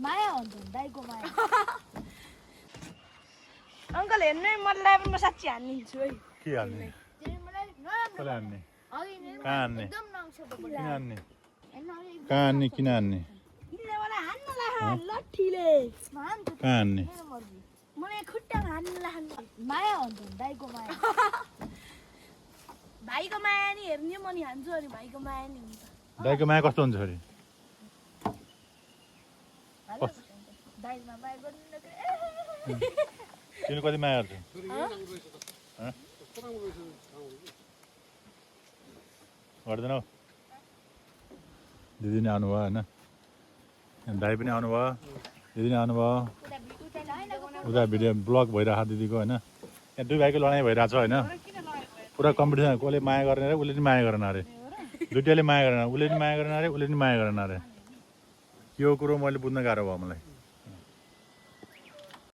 माया हुन्छ दाइको माया अङ्कल हेर्नु मलाई पनि म साँच्ची हानिदिन्छु है के हान्ने कसले हान्ने कहाँ हान्ने एकदम नौसो किन हान्ने कहाँ हान्ने किन हान्ने किनले मलाई हान्न लाहान लट्ठीले कहाँ हान्ने मलाई खुट्टामा हान्न लाहान माया हुन्छ दाइको माया भाइको माया नि हेर्ने म नि हान्छु अनि भाइको माया नि हुन्छ दाइको माया कस्तो हुन्छ अरे दाइमा माया गर्नु तिमी कति माया गर्छौ गर्दैनौ दिदी नि आउनुभयो होइन दाइ पनि आउनुभयो दिदी नि आउनुभयो उता भिडियो ब्लग भइरहेको दिदीको होइन यहाँ दुई भाइको लडाइँ भइरहेको छ होइन पुरा कम्पिटिसन कसले माया गर्ने अरे उसले नि माया गरेन अरे दुइटाले माया गरेन उसले नि माया गरेन अरे उसले नि माया गरेन अरे यो कुरो मैले बुझ्न गाह्रो भयो मलाई